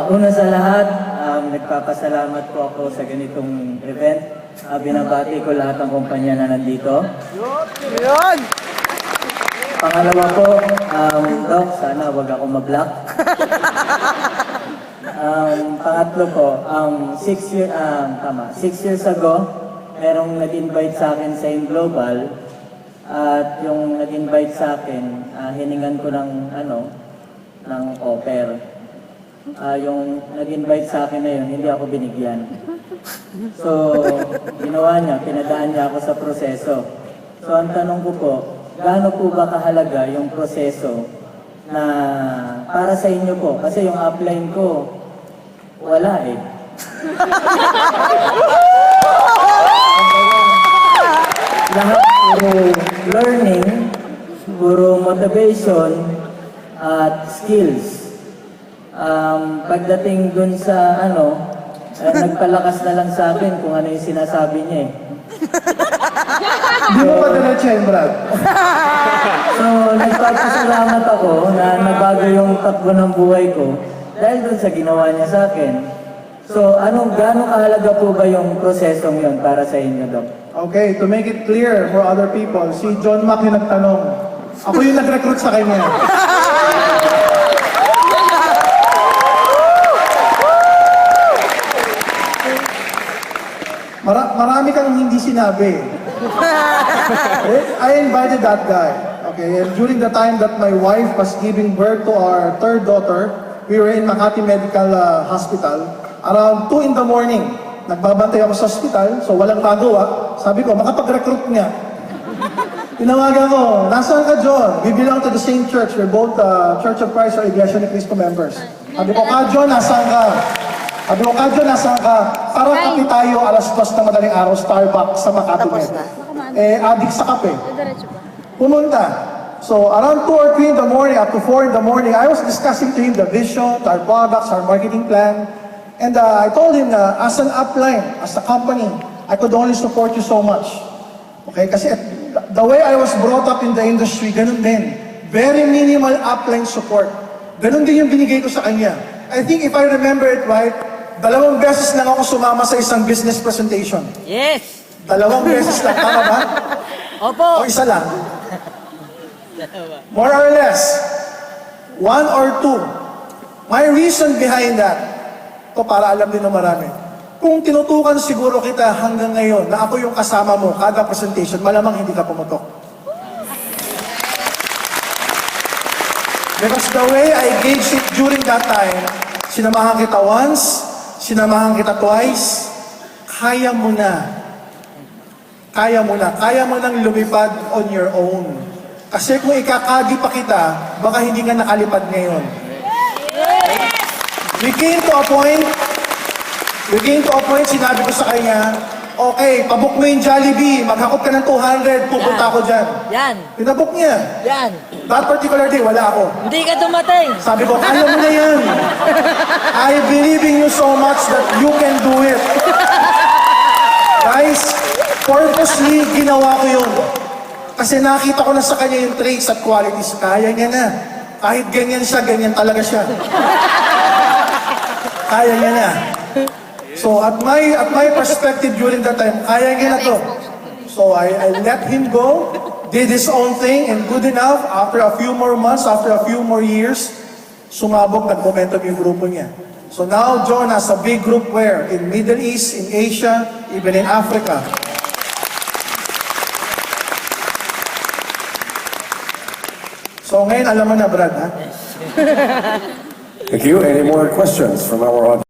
Una sa lahat, nagpapasalamat po ako sa ganitong event. Binabati ko lahat ng kumpanya na nandito. Yun! Pangalawa po, Doc, sana wag ako mag-block. Pangatlo po, 6 years ago, merong nag-invite sa akin sa Global. At yung nag-invite sa akin, hiningan ko ng offer. Yung nag-invite sa akin na yun, hindi ako binigyan. So, ginawa niya, pinadaan niya ako sa proseso. So, ang tanong ko po, gaano po ba kahalaga yung proseso na para sa inyo po? Kasi yung upline ko, wala eh. Lahat puro learning, puro motivation, at skills. Pagdating dun sa nagpalakas na lang sa akin kung ano yung sinasabi niya eh. Hindi mo pa diretso yun, Brad. So, nagpapasalamat ako na nabago yung takbo ng buhay ko dahil dun sa ginawa niya sa akin. So, gaano kahalaga po ba yung prosesong yun para sa inyo, Doc? Okay, to make it clear for other people, si John Mac yung nagtanong. Ako yung nag-recruit sa kanya. Marami kang hindi sinabi. I invited that guy. Okay, and during the time that my wife was giving birth to our third daughter, we were in Makati Medical Hospital. Around 2 in the morning, nagbabantay ako sa hospital, so walang magawa. Sabi ko, makapag-recruit niya. Tinawagan ko, nasaan ka, John? We belong to the same church. We're both Church of Christ or Iglesia ni Cristo members. Sabi ko, John, nasaan ka? Sabi ko, John, nasaan ka? Para kape tayo, alas 2 na madaling araw, Starbucks sa Makati Med. Adik sa kape. Pumunta. So, around 2 or 3 in the morning, up to 4 in the morning, I was discussing to him the vision, our products, our marketing plan. And I told him na as an upline, as a company, I could only support you so much. Okay? Kasi the way I was brought up in the industry, ganun din. Very minimal upline support. Ganun din yung binigay ko sa kanya. I think if I remember it right, 2 beses lang ako sumama sa isang business presentation. Yes! 2 beses lang, tama ba? Opo! O isa lang? More or less. 1 or 2. My reason behind that, ito para alam din ng marami. Kung tinutukan siguro kita hanggang ngayon na ako yung kasama mo kada presentation, malamang hindi ka pumutok. Because the way I gauged it during that time, sinamahan kita once, sinamahan kita twice, kaya mo na. Kaya mo na. Kaya mo nang lumipad on your own. Kasi kung ikakagi pa kita, baka hindi ka nakalipad ngayon. We came to a point, sinabi ko sa kanya, okay, pabook mo yung Jollibee, maghakot ka ng 200, pupunta ako dyan. Yan! Pinabook niya. Yan! That particular day, wala ako. Hindi ka dumating! Sabi ko, kaya mo na yan. I believe in you so much that you can do it. Guys, purposely ginawa ko yun. Kasi nakita ko na sa kanya yung traits at qualities. Kaya niya na. Kahit ganyan siya, ganyan talaga siya. Kaya niya na. So at my perspective during that time, kaya niya na to. So I let him go, did his own thing, and good enough, after a few more months, after a few more years, sumabog, nag-momentum yung grupo niya. So now John has a big group where? In Middle East, in Asia, even in Africa. So ngayon, alam mo na, Brad, ha? Thank you. Any more questions from our audience?